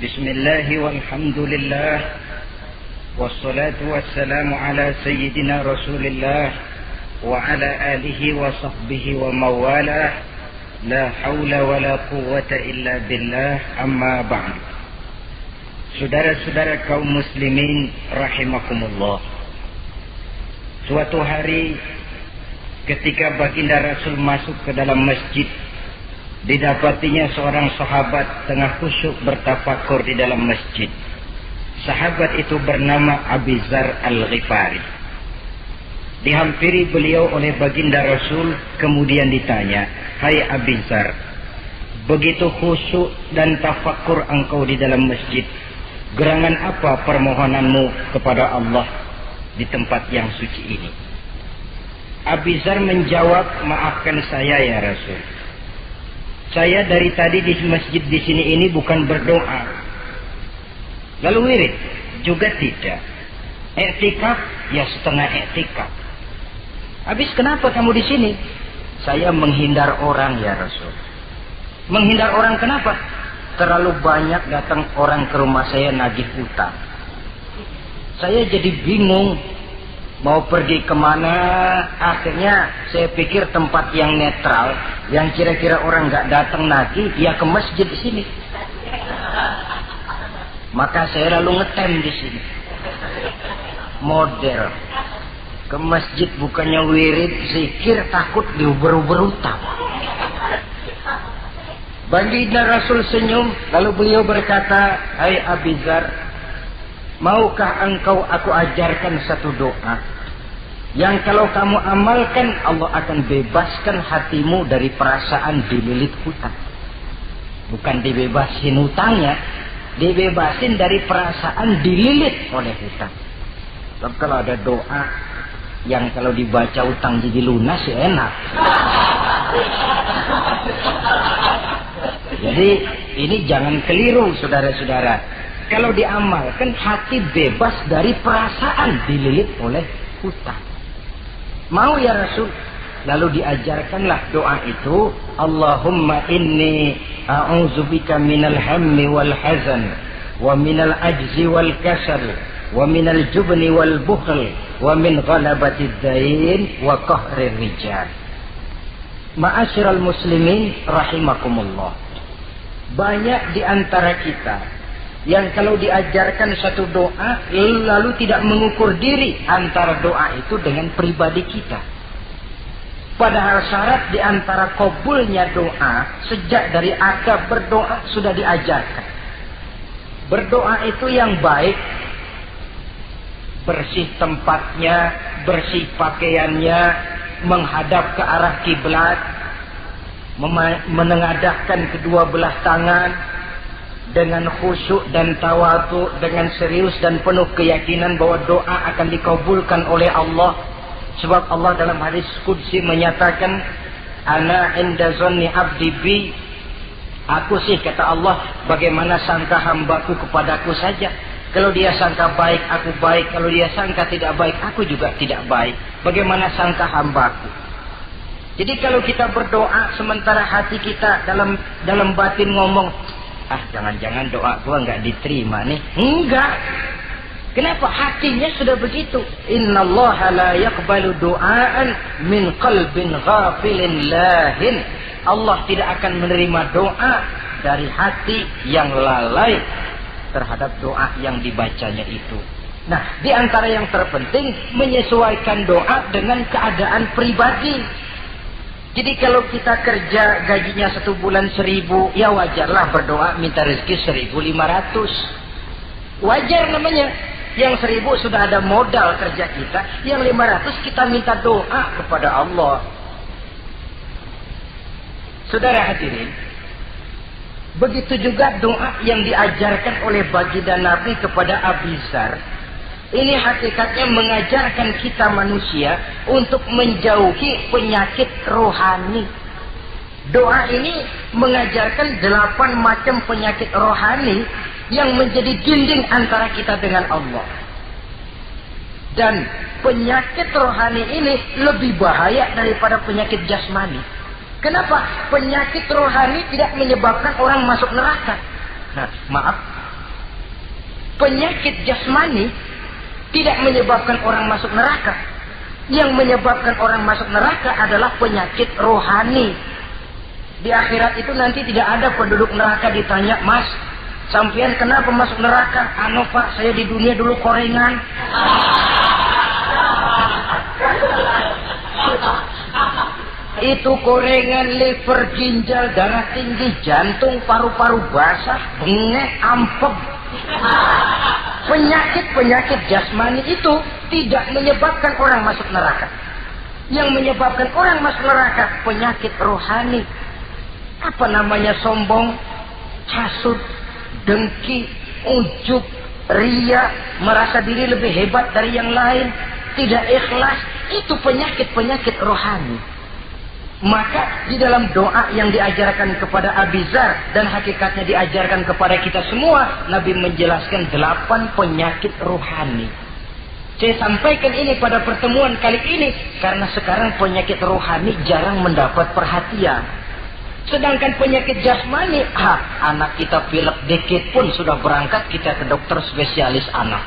Bismillah walhamdulillah wassalatu wassalamu ala sayyidina Rasulillah wa ala alihi wa sahbihi wa mawalah. La hawla wa la quwwata illa billah, amma ba'd. Saudara-saudara kaum muslimin rahimakumullah. Suatu hari ketika baginda Rasul masuk ke dalam masjid, didapatinya seorang sahabat tengah khusyuk bertafakur di dalam masjid. Sahabat itu bernama Abi Dzar Al-Ghifari. Dihampiri beliau oleh baginda Rasul, kemudian ditanya, "Hai Abi Dzar, begitu khusyuk dan tafakur engkau di dalam masjid, gerangan apa permohonanmu kepada Allah di tempat yang suci ini?" Abi Dzar menjawab, "Maafkan saya ya Rasul. Saya dari tadi di masjid di sini ini bukan berdoa. Lalu wirid juga tidak. Iktikaf ya setengah iktikaf. Habis kenapa kamu di sini?" "Saya menghindar orang ya Rasul." "Menghindar orang kenapa?" "Terlalu banyak datang orang ke rumah saya nagih utang. Saya jadi bingung mau pergi kemana. Akhirnya saya pikir tempat yang netral, yang kira-kira orang nggak datang nagih, ya ke masjid di sini. Maka saya lalu ngetem di sini. Model ke masjid bukannya wirid, zikir, takut diuber-uber utang." Baginda Rasul senyum, lalu beliau berkata, "Hai Abi Dzar, maukah engkau aku ajarkan satu doa yang kalau kamu amalkan Allah akan bebaskan hatimu dari perasaan dililit hutang." Bukan dibebasin hutangnya, dibebasin dari perasaan dililit oleh hutang. Tapi kalau ada doa yang kalau dibaca hutang jadi lunas ya enak. Jadi ini jangan keliru saudara-saudara. Kalau diamalkan hati bebas dari perasaan dililit oleh hutang. Mau ya Rasul? Lalu diajarkanlah doa itu, "Allahumma inni a'udzubika minal hammi wal hazan wa minal ajzi wal kasal wa minal jubni wal bukhl wa min ghalabatid dain wa qahrir rijal." Ma'asyiral muslimin rahimakumullah. Banyak di antara kita yang kalau diajarkan satu doa lalu tidak mengukur diri antara doa itu dengan pribadi kita. Padahal syarat di antara kabulnya doa sejak dari adab berdoa sudah diajarkan. Berdoa itu yang baik, bersih tempatnya, bersih pakaiannya, menghadap ke arah kiblat, menengadahkan kedua belah tangan dengan khusyuk dan tawadhu, dengan serius dan penuh keyakinan bahwa doa akan dikabulkan oleh Allah. Sebab Allah dalam hadis qudsi menyatakan, "Ana inda zanni abdi bi." Aku sih, kata Allah, bagaimana sangka hambaku kepadaku saja. Kalau dia sangka baik, aku baik. Kalau dia sangka tidak baik, aku juga tidak baik. Bagaimana sangka hambaku? Jadi kalau kita berdoa sementara hati kita dalam batin ngomong, jangan-jangan doa gua nggak diterima nih. Enggak. Kenapa? Hatinya sudah begitu. Innallaha la yaqbalu du'aan min qalbin ghafilin lahin. Allah tidak akan menerima doa dari hati yang lalai terhadap doa yang dibacanya itu. Nah, di antara yang terpenting menyesuaikan doa dengan keadaan pribadi. Jadi kalau kita kerja gajinya 1 bulan 1.000, ya wajarlah berdoa minta rezeki 1.500. Wajar namanya. Yang 1.000 sudah ada modal kerja kita, yang 500 kita minta doa kepada Allah. Saudara hadirin, begitu juga doa yang diajarkan oleh baginda Nabi kepada Abi Dzar. Ini hakikatnya mengajarkan kita manusia untuk menjauhi penyakit rohani. Doa ini mengajarkan 8 macam penyakit rohani yang menjadi dinding antara kita dengan Allah. Dan penyakit rohani ini lebih bahaya daripada penyakit jasmani. Kenapa? Penyakit rohani tidak menyebabkan orang masuk neraka. Nah, maaf, penyakit jasmani tidak menyebabkan orang masuk neraka. Yang menyebabkan orang masuk neraka adalah penyakit rohani. Di akhirat itu nanti tidak ada penduduk neraka ditanya, "Mas, sampean kenapa masuk neraka?" "Anu Pak, saya di dunia dulu korengan." Itu korengan, liver, ginjal, darah tinggi, jantung, paru-paru basah, bengek, ampeg. Penyakit-penyakit jasmani itu tidak menyebabkan orang masuk neraka. Yang menyebabkan orang masuk neraka penyakit rohani. Apa namanya? Sombong, hasud, dengki, ujub, ria, merasa diri lebih hebat dari yang lain, tidak ikhlas. Itu penyakit-penyakit rohani. Maka di dalam doa yang diajarkan kepada Abi Dzar dan hakikatnya diajarkan kepada kita semua, Nabi menjelaskan 8 penyakit rohani. Saya sampaikan ini pada pertemuan kali ini karena sekarang penyakit rohani jarang mendapat perhatian. Sedangkan penyakit jasmani, anak kita pilek dikit pun sudah berangkat kita ke dokter spesialis anak.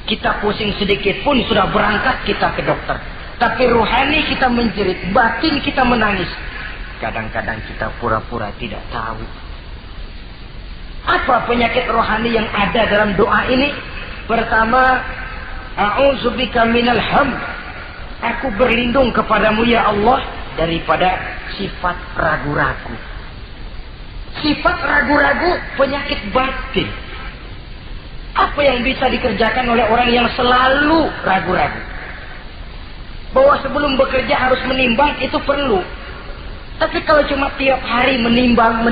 Kita pusing sedikit pun sudah berangkat kita ke dokter. Tapi rohani kita menjerit, batin kita menangis. Kadang-kadang kita pura-pura tidak tahu. Apa penyakit rohani yang ada dalam doa ini? Pertama, a'udzubika minal ham. Aku berlindung kepadamu ya Allah daripada sifat ragu-ragu. Sifat ragu-ragu penyakit batin. Apa yang bisa dikerjakan oleh orang yang selalu ragu-ragu? Bahwa sebelum bekerja harus menimbang, itu perlu. Tapi kalau cuma tiap hari menimbang,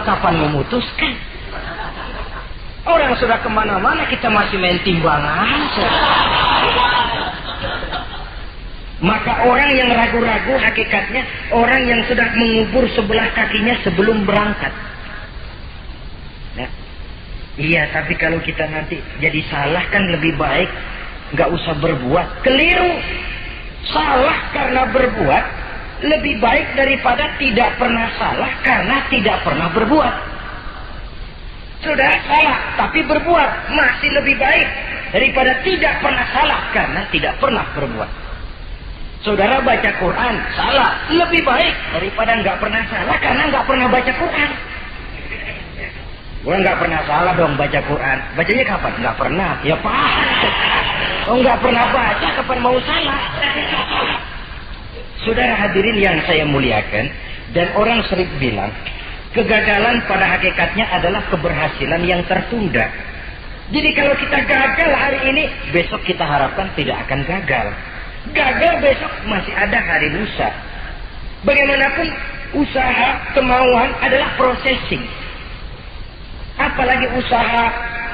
kapan memutuskan? Orang sudah kemana-mana, kita masih main timbangan. Maka orang yang ragu-ragu hakikatnya orang yang sudah mengubur sebelah kakinya sebelum berangkat. Nah, iya, tapi kalau kita nanti jadi salah kan lebih baik nggak usah berbuat. Keliru. Salah karena berbuat lebih baik daripada tidak pernah salah karena tidak pernah berbuat. Sudah salah tapi berbuat masih lebih baik daripada tidak pernah salah karena tidak pernah berbuat. Saudara baca Quran salah lebih baik daripada nggak pernah salah karena nggak pernah baca Quran. Gua nggak pernah salah dong baca Quran. Bacanya kapan? Nggak pernah. Ya Pak. Oh nggak pernah baca, kapan mau salah? Saudara hadirin yang saya muliakan, dan orang sering bilang, kegagalan pada hakikatnya adalah keberhasilan yang tertunda. Jadi kalau kita gagal hari ini, besok kita harapkan tidak akan gagal. Gagal besok masih ada hari lusa. Bagaimanapun usaha, kemauan adalah processing. Apalagi usaha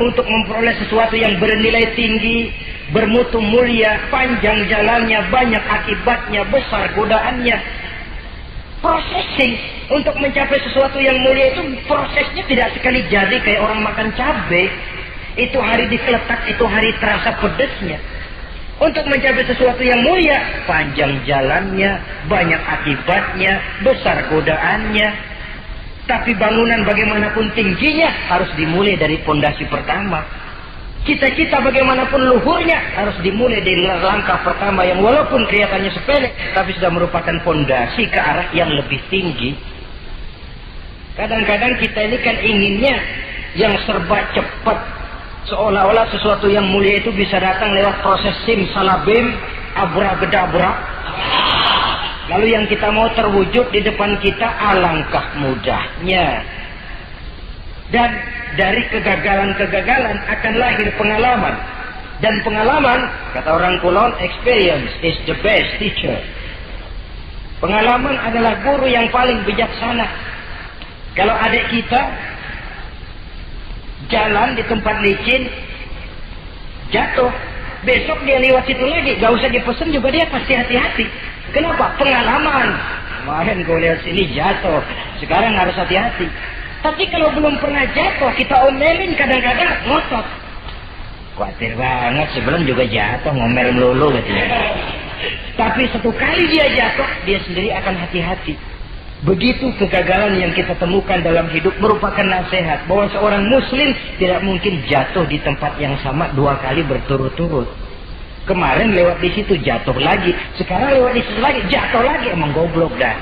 untuk memperoleh sesuatu yang bernilai tinggi, bermutu mulia, panjang jalannya, banyak akibatnya, besar godaannya. Processing untuk mencapai sesuatu yang mulia itu prosesnya tidak sekali jadi kayak orang makan cabai. Itu hari dikeletak, itu hari terasa pedesnya. Untuk mencapai sesuatu yang mulia, panjang jalannya, banyak akibatnya, besar godaannya. Tapi bangunan bagaimanapun tingginya harus dimulai dari pondasi pertama. Cita-cita bagaimanapun luhurnya harus dimulai dari langkah pertama yang walaupun kelihatannya sepele, tapi sudah merupakan pondasi ke arah yang lebih tinggi. Kadang-kadang kita ini kan inginnya yang serba cepat, seolah-olah sesuatu yang mulia itu bisa datang lewat proses simsalabim, abracadabra. Lalu yang kita mau terwujud di depan kita, alangkah mudahnya. Dan dari kegagalan-kegagalan akan lahir pengalaman. Dan pengalaman, kata orang Kulon, experience is the best teacher. Pengalaman adalah guru yang paling bijaksana. Kalau adik kita jalan di tempat licin, jatuh, besok dia lewat situ lagi, gak usah dipesan juga dia pasti hati-hati. Kenapa? Pengalaman. Kemarin gue lihat sini jatuh, sekarang harus hati-hati. Tapi kalau belum pernah jatuh, kita omelin kadang-kadang ngotot. Khawatir banget, sebelum juga jatuh, ngomel melulu gitu ya. Tapi satu kali dia jatuh, dia sendiri akan hati-hati. Begitu kegagalan yang kita temukan dalam hidup merupakan nasihat bahwa seorang muslim tidak mungkin jatuh di tempat yang sama 2 kali berturut-turut. Kemarin lewat di situ jatuh lagi, sekarang lewat di situ lagi jatuh lagi, emang goblok dah.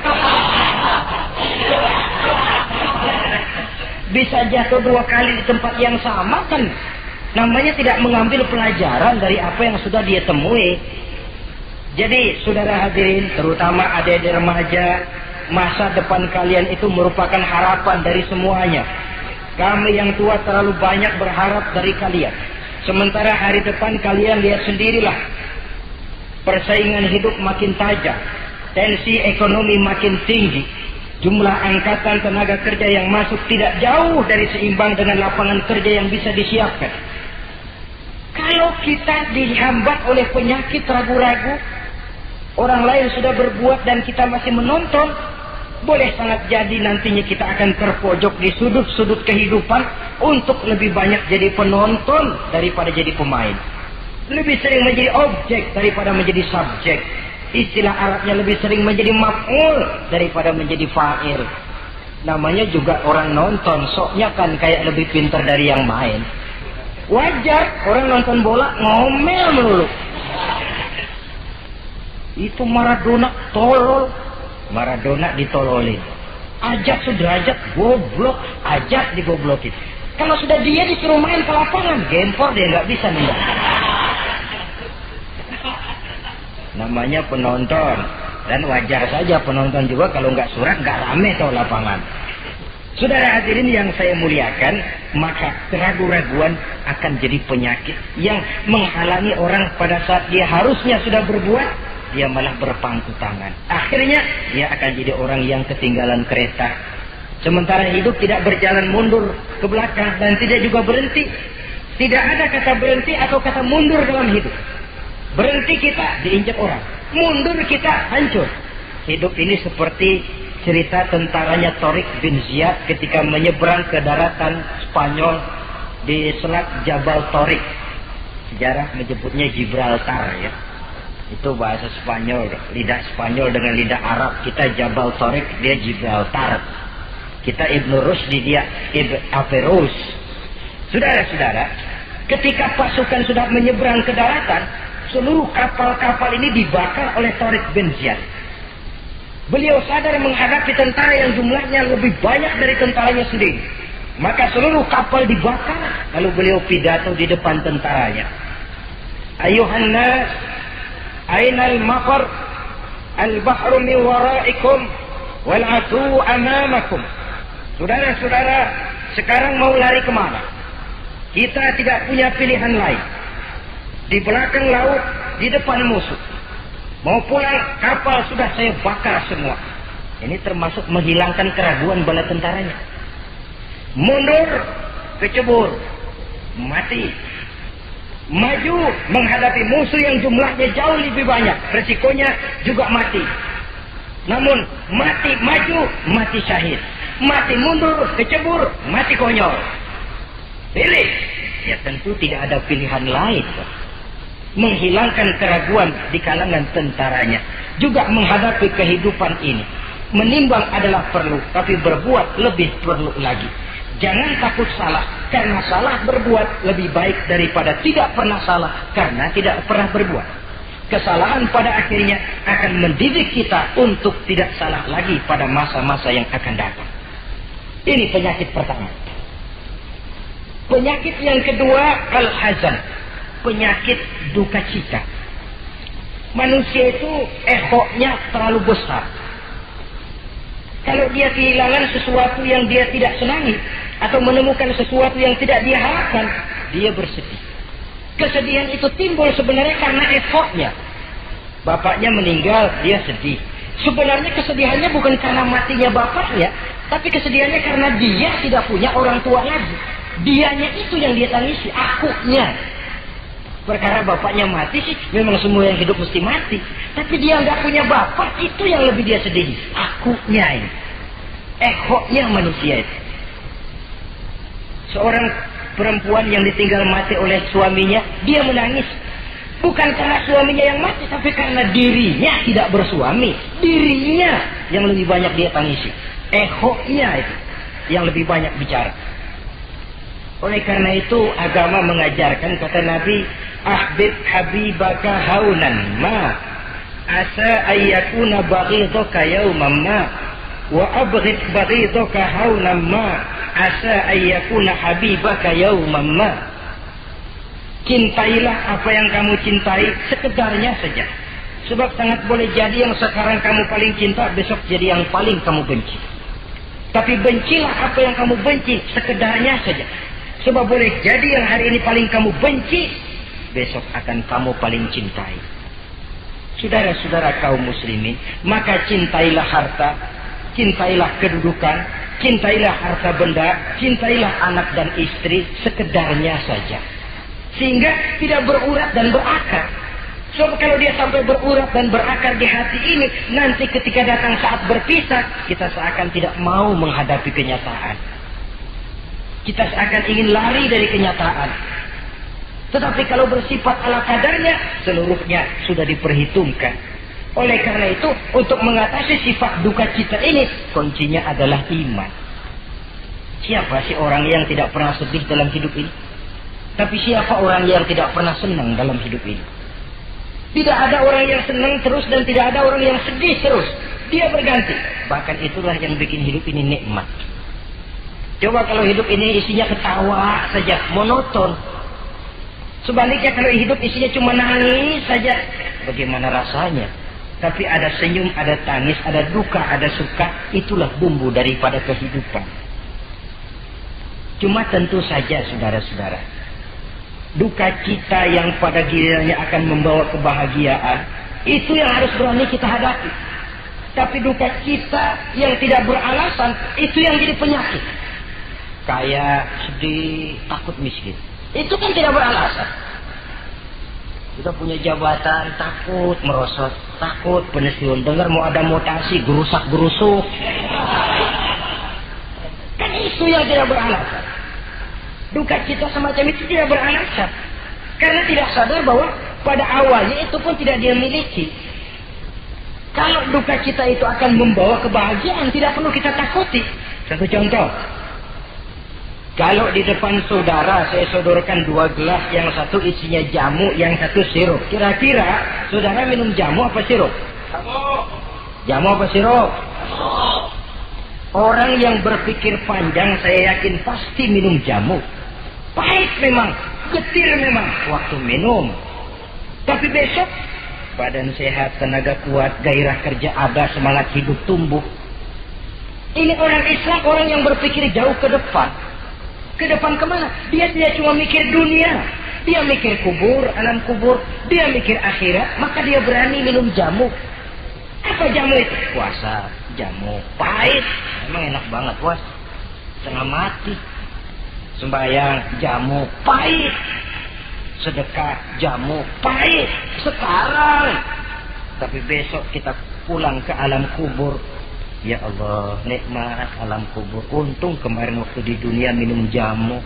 Bisa jatuh 2 kali di tempat yang sama kan namanya tidak mengambil pelajaran dari apa yang sudah dia temui. Jadi saudara hadirin, terutama adik-adik remaja, masa depan kalian itu merupakan harapan dari semuanya. Kami yang tua terlalu banyak berharap dari kalian. Sementara hari depan kalian lihat sendirilah. Persaingan hidup makin tajam. Tensi ekonomi makin tinggi. Jumlah angkatan tenaga kerja yang masuk tidak jauh dari seimbang dengan lapangan kerja yang bisa disiapkan. Kalau kita dihambat oleh penyakit ragu-ragu, orang lain sudah berbuat dan kita masih menonton, boleh sangat jadi nantinya kita akan terpojok di sudut-sudut kehidupan untuk lebih banyak jadi penonton daripada jadi pemain. Lebih sering menjadi objek daripada menjadi subjek. Istilah Arabnya lebih sering menjadi maf'ul daripada menjadi fa'il. Namanya juga orang nonton, soknya kan kayak lebih pintar dari yang main. Wajar orang nonton bola ngomel melulu. Itu Maradona tolol. Maradona ditololin. Ajak sederajat goblok, ajak digoblokin. Kalau sudah dia disuruh main ke lapangan, gempor dia nggak bisa nendang. Namanya penonton, dan wajar saja penonton juga kalau nggak surat nggak rame tuh lapangan. Saudara hadirin yang saya muliakan, maka keraguan-raguan akan jadi penyakit yang menghalangi orang pada saat dia harusnya sudah berbuat, dia malah berpangku tangan. Akhirnya dia akan jadi orang yang ketinggalan kereta. Sementara hidup tidak berjalan mundur ke belakang dan tidak juga berhenti. Tidak ada kata berhenti atau kata mundur dalam hidup. Berhenti kita diinjak orang, mundur kita hancur. Hidup ini seperti cerita tentaranya Tariq bin Ziyad ketika menyeberang ke daratan Spanyol di Selat Jabal Tariq. Sejarah menyebutnya Gibraltar ya. Itu bahasa Spanyol, lidah Spanyol dengan lidah Arab. Kita Jabal Tariq, dia Gibraltar. Kita Ibnu Rusdi, dia Averroes. Saudara-saudara, ketika pasukan sudah menyeberang ke daratan, seluruh kapal-kapal ini dibakar oleh Tariq bin Ziyad. Beliau sadar menghadapi tentara yang jumlahnya lebih banyak dari tentaranya sendiri. Maka seluruh kapal dibakar, lalu beliau pidato di depan tentaranya. Ayuhan nas, ainal mafar, al-bahru min waraikum, wal atu amamakum. Saudara-saudara, sekarang mau lari kemana? Kita tidak punya pilihan lain. Di belakang laut, di depan musuh. Mau pulang, kapal sudah saya bakar semua. Ini termasuk menghilangkan keraguan bala tentaranya. Mundur, kecebur, mati. Maju menghadapi musuh yang jumlahnya jauh lebih banyak, resikonya juga mati. Namun mati maju, mati syahid. Mati mundur, kecebur, mati konyol. Pilih. Ya tentu tidak ada pilihan lain. Menghilangkan keraguan di kalangan tentaranya. Juga menghadapi kehidupan ini. Menimbang adalah perlu, tapi berbuat lebih perlu lagi. Jangan takut salah, karena salah berbuat lebih baik daripada tidak pernah salah, karena tidak pernah berbuat. Kesalahan pada akhirnya akan mendidik kita untuk tidak salah lagi pada masa-masa yang akan datang. Ini penyakit pertama. Penyakit yang kedua, al-hazan. Penyakit duka cita. Manusia itu ehoknya terlalu besar. Kalau dia kehilangan sesuatu yang dia tidak senangi, atau menemukan sesuatu yang tidak dia harapkan, dia bersedih. Kesedihan itu timbul sebenarnya karena ehoknya. Bapaknya meninggal, dia sedih. Sebenarnya kesedihannya bukan karena matinya bapaknya, tapi kesedihannya karena dia tidak punya orang tua lagi. Dianya itu yang dia tangisi, akunya. Perkara bapaknya mati sih, memang semua yang hidup mesti mati. Tapi dia nggak punya bapak, itu yang lebih dia sedih. Akunya ini. Ehoknya manusia itu. Seorang perempuan yang ditinggal mati oleh suaminya, dia menangis. Bukan karena suaminya yang mati, tapi karena dirinya tidak bersuami. Dirinya yang lebih banyak dia tangisi. Ehonya itu yang lebih banyak bicara. Oleh karena itu agama mengajarkan, kata Nabi, ahbib habibaka haunan ma asa ayyakuna baghidaka yawman ma wa abghid baghidaka haunan ma asa ayyakuna habibaka yawman ma. Cintailah apa yang kamu cintai sekedarnya saja. Sebab sangat boleh jadi yang sekarang kamu paling cinta, besok jadi yang paling kamu benci. Tapi bencilah apa yang kamu benci sekedarnya saja. Sebab boleh jadi yang hari ini paling kamu benci, besok akan kamu paling cintai. Saudara-saudara kaum muslimin, maka cintailah harta, cintailah kedudukan, cintailah harta benda, cintailah anak dan istri sekedarnya saja. Sehingga tidak berurat dan berakar. Sebab kalau dia sampai berurat dan berakar di hati ini, nanti ketika datang saat berpisah, kita seakan tidak mau menghadapi kenyataan. Kita seakan ingin lari dari kenyataan. Tetapi kalau bersifat ala kadarnya, seluruhnya sudah diperhitungkan. Oleh karena itu, untuk mengatasi sifat duka cita ini, kuncinya adalah iman. Siapa sih orang yang tidak pernah sedih dalam hidup ini? Tapi siapa orang yang tidak pernah senang dalam hidup ini? Tidak ada orang yang senang terus dan tidak ada orang yang sedih terus. Dia berganti. Bahkan itulah yang bikin hidup ini nikmat. Coba kalau hidup ini isinya ketawa saja, monoton. Sebaliknya kalau hidup isinya cuma nangis saja, bagaimana rasanya? Tapi ada senyum, ada tangis, ada duka, ada suka. Itulah bumbu daripada kehidupan. Cuma tentu saja saudara-saudara, duka cita yang pada gilirannya akan membawa kebahagiaan, itu yang harus berani kita hadapi. Tapi duka cita yang tidak beralasan, itu yang jadi penyakit. Kaya, sedih, takut miskin, itu kan tidak beralasan. Kita punya jabatan, takut merosot, takut pensiun, dengar mau ada mutasi, gerusak-gerusuk. Kan itu yang tidak beralasan. Duka cita semacam itu tidak beralasan. Karena tidak sadar bahwa pada awalnya itu pun tidak dia miliki. Kalau duka cita itu akan membawa kebahagiaan, tidak perlu kita takuti. Satu contoh. Kalau di depan saudara saya sodorkan 2 gelas, yang satu isinya jamu, yang satu sirup. Kira-kira saudara minum jamu apa sirup? Jamu apa sirup? Orang yang berpikir panjang saya yakin pasti minum jamu. Pahit memang, getir memang waktu minum. Tapi besok badan sehat, tenaga kuat, gairah kerja ada, semangat hidup tumbuh. Ini orang Islam, orang yang berpikir jauh ke depan. Ke depan kemana? Dia tidak cuma mikir dunia. Dia mikir kubur, alam kubur. Dia mikir akhirat, maka dia berani minum jamu. Apa jamu itu? Puasa, jamu. Pahit. Emang enak banget, puas. Setengah mati. Sembahyang, jamu. Pahit. Sedekah, jamu. Pahit. Sekarang. Tapi besok kita pulang ke alam kubur. Ya Allah, nikmat alam kubur. Untung kemarin waktu di dunia minum jamu.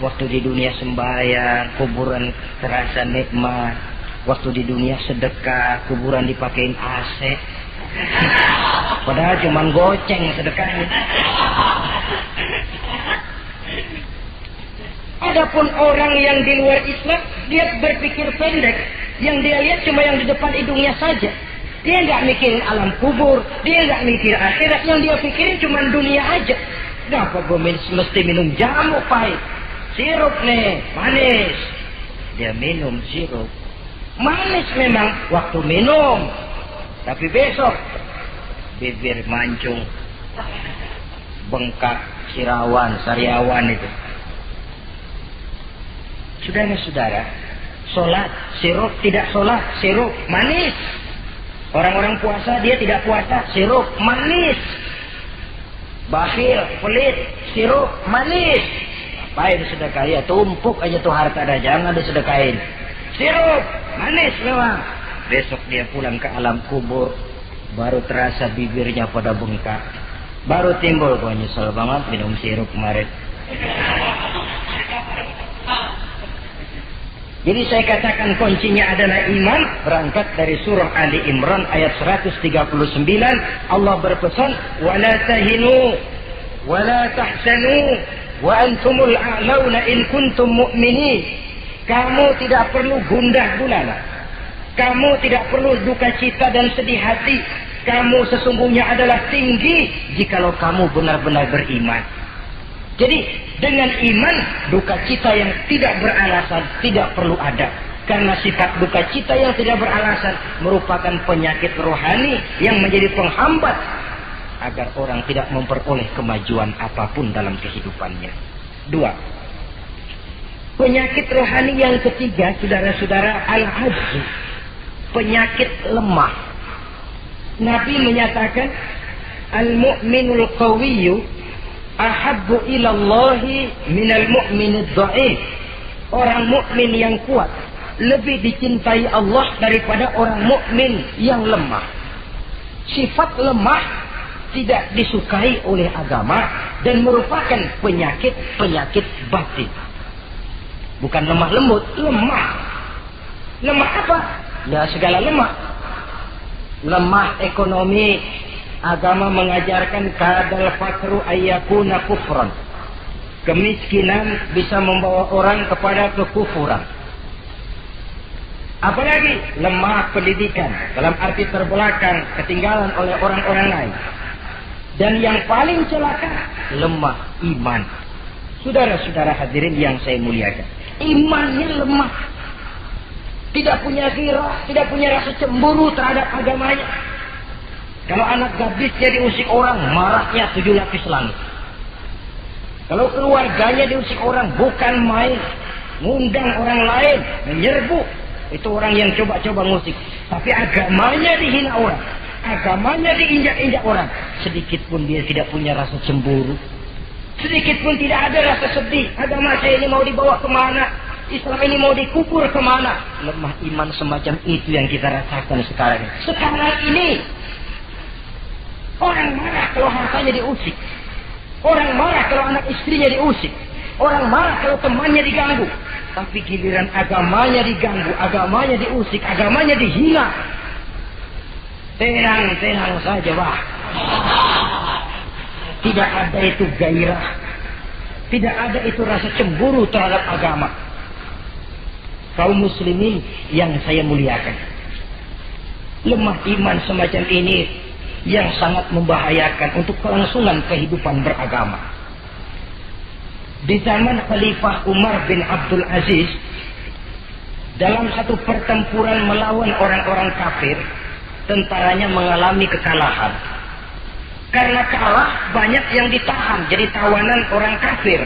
Waktu di dunia sembahyang, kuburan terasa nikmat. Waktu di dunia sedekah, kuburan dipakein AC. Padahal cuma goceng sedekahnya. Adapun orang yang di luar Islam, dia berpikir pendek. Yang dia lihat cuma yang di depan hidungnya saja. Dia nggak mikirin alam kubur, dia nggak mikir akhirat. Yang dia pikirin cuma dunia aja. Kenapa gue mesti minum jamu pahit? Sirup nih, manis. Dia minum sirup. Manis memang waktu minum. Tapi besok bibir mancung, bengkak, sariawan itu. Saudara-saudara, sholat, sirup, tidak sholat, sirup, manis. Orang-orang puasa, dia tidak puasa, sirup, manis. Bakhil, pelit, sirup, manis. Apain sedekah? Ya tumpuk aja tuh harta dah, jangan disedekahin. Sirup, manis memang. Besok dia pulang ke alam kubur, baru terasa bibirnya pada bengkak. Baru timbul, gua nyesel banget minum sirup kemarin. Jadi saya katakan kuncinya adalah iman. Berangkat dari surah Ali Imran ayat 139. Allah berpesan, wala tahinu wala tahsanu wa antumul a'launa in kuntum mu'minin. Kamu tidak perlu gundah gulana, kamu tidak perlu duka cita dan sedih hati. Kamu sesungguhnya adalah tinggi jikalau kamu benar-benar beriman. Jadi dengan iman, duka cita yang tidak beralasan tidak perlu ada. Karena sifat duka cita yang tidak beralasan merupakan penyakit rohani yang menjadi penghambat agar orang tidak memperoleh kemajuan apapun dalam kehidupannya. 2. Penyakit rohani yang ketiga, saudara-saudara, al-ajzu. Penyakit lemah. Nabi menyatakan, al-mu'minul qawiyyu ahabbu ilallahi minal mu'minid dha'if. Orang mukmin yang kuat lebih dicintai Allah daripada orang mukmin yang lemah. Sifat lemah tidak disukai oleh agama dan merupakan penyakit batin. Bukan lemah lembut, lemah. Lemah apa? Ya segala lemah. Lemah ekonomi. Agama mengajarkan kadal fakru ayyakuna kufran. Kemiskinan bisa membawa orang kepada kekufuran. Apalagi lemah pendidikan, dalam arti terbelakang, ketinggalan oleh orang-orang lain. Dan yang paling celaka, lemah iman. Saudara-saudara hadirin yang saya muliakan, imannya lemah. Tidak punya ghirah, tidak punya rasa cemburu terhadap agamanya. Kalau anak gadisnya diusik orang, marahnya 7 lapis langit. Kalau keluarganya diusik orang, bukan main. Ngundang orang lain, menyerbu. Itu orang yang coba-coba ngusik. Tapi agamanya dihina orang. Agamanya diinjak-injak orang. Sedikit pun dia tidak punya rasa cemburu. Sedikit pun tidak ada rasa sedih. Agama saya ini mau dibawa kemana? Islam ini mau dikubur kemana? Lemah iman semacam itu yang kita rasakan sekarang. Sekarang ini orang marah kalau hartanya diusik. Orang marah kalau anak istrinya diusik. Orang marah kalau temannya diganggu. Tapi giliran agamanya diganggu, agamanya diusik, agamanya dihina. Tenang-tenang saja, Pak. Tidak ada itu gairah. Tidak ada itu rasa cemburu terhadap agama. Kaum muslimin yang saya muliakan. Lemah iman semacam ini yang sangat membahayakan untuk kelangsungan kehidupan beragama. Di zaman Khalifah Umar bin Abdul Aziz, dalam satu pertempuran melawan orang-orang kafir, tentaranya mengalami kekalahan. Karena kalah, banyak yang ditahan jadi tawanan orang kafir,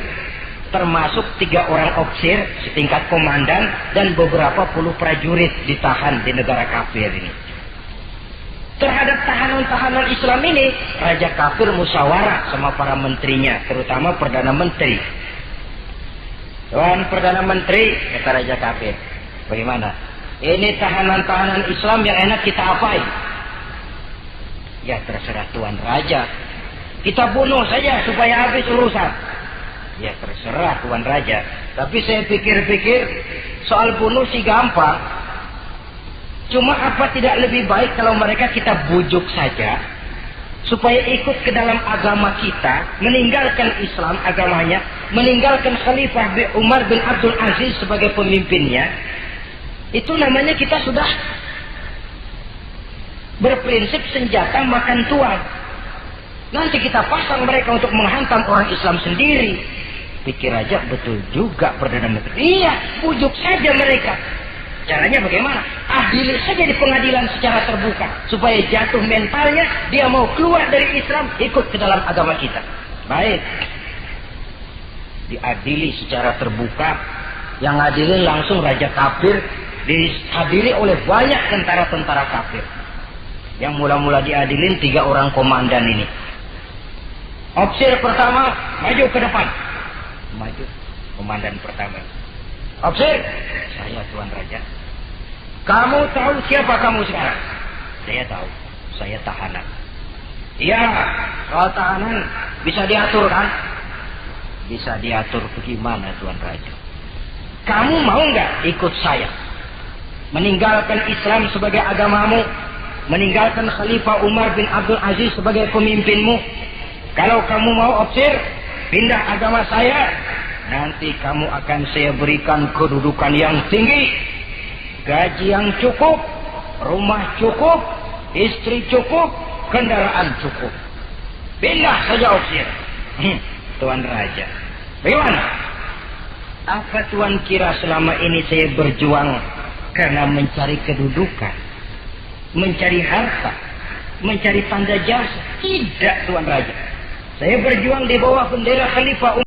termasuk 3 orang ofisir setingkat komandan dan beberapa puluh prajurit ditahan di negara kafir ini. Terhadap tahanan-tahanan Islam ini, Raja Kafir musyawarah sama para menterinya, terutama Perdana Menteri. Tuan Perdana Menteri, kata Raja Kafir, bagaimana? Ini tahanan-tahanan Islam yang enak kita apain? Ya terserah Tuan Raja. Kita bunuh saja supaya habis urusan. Ya terserah Tuan Raja. Tapi saya pikir-pikir, soal bunuh sih gampang. Cuma apa tidak lebih baik kalau mereka kita bujuk saja supaya ikut ke dalam agama kita, meninggalkan Islam agamanya, meninggalkan Khalifah Umar bin Abdul Aziz sebagai pemimpinnya. Itu namanya kita sudah berprinsip senjata makan tuan. Nanti kita pasang mereka untuk menghantam orang Islam sendiri. Pikir aja betul juga Perdana Menteri. Iya, bujuk saja mereka. Caranya bagaimana? Adili saja di pengadilan secara terbuka. Supaya jatuh mentalnya, dia mau keluar dari Islam, ikut ke dalam agama kita. Baik. Diadili secara terbuka. Yang adilin langsung Raja Kafir. Dihadiri oleh banyak tentara-tentara kafir. Yang mula-mula diadilin 3 orang komandan ini. Ofisir pertama, maju ke depan. Maju. Komandan pertama. Ofisir, saya Tuan Raja. Kamu tahu siapa kamu sekarang? Saya tahu, saya tahanan. Iya, soal tahanan bisa diatur kan? Bisa diatur bagaimana Tuan Raja? Kamu mau nggak ikut saya? Meninggalkan Islam sebagai agamamu, meninggalkan Khalifah Umar bin Abdul Aziz sebagai pemimpinmu. Kalau kamu mau opsir, pindah agama saya, nanti kamu akan saya berikan kedudukan yang tinggi, gaji yang cukup, rumah cukup, istri cukup, kendaraan cukup. Pindah saja opsir. Tuan Raja, bagaimana? Apa Tuan kira selama ini saya berjuang karena mencari kedudukan, mencari harta, mencari tanda jasa? Tidak, Tuan Raja. Saya berjuang di bawah bendera Khalifah Umar.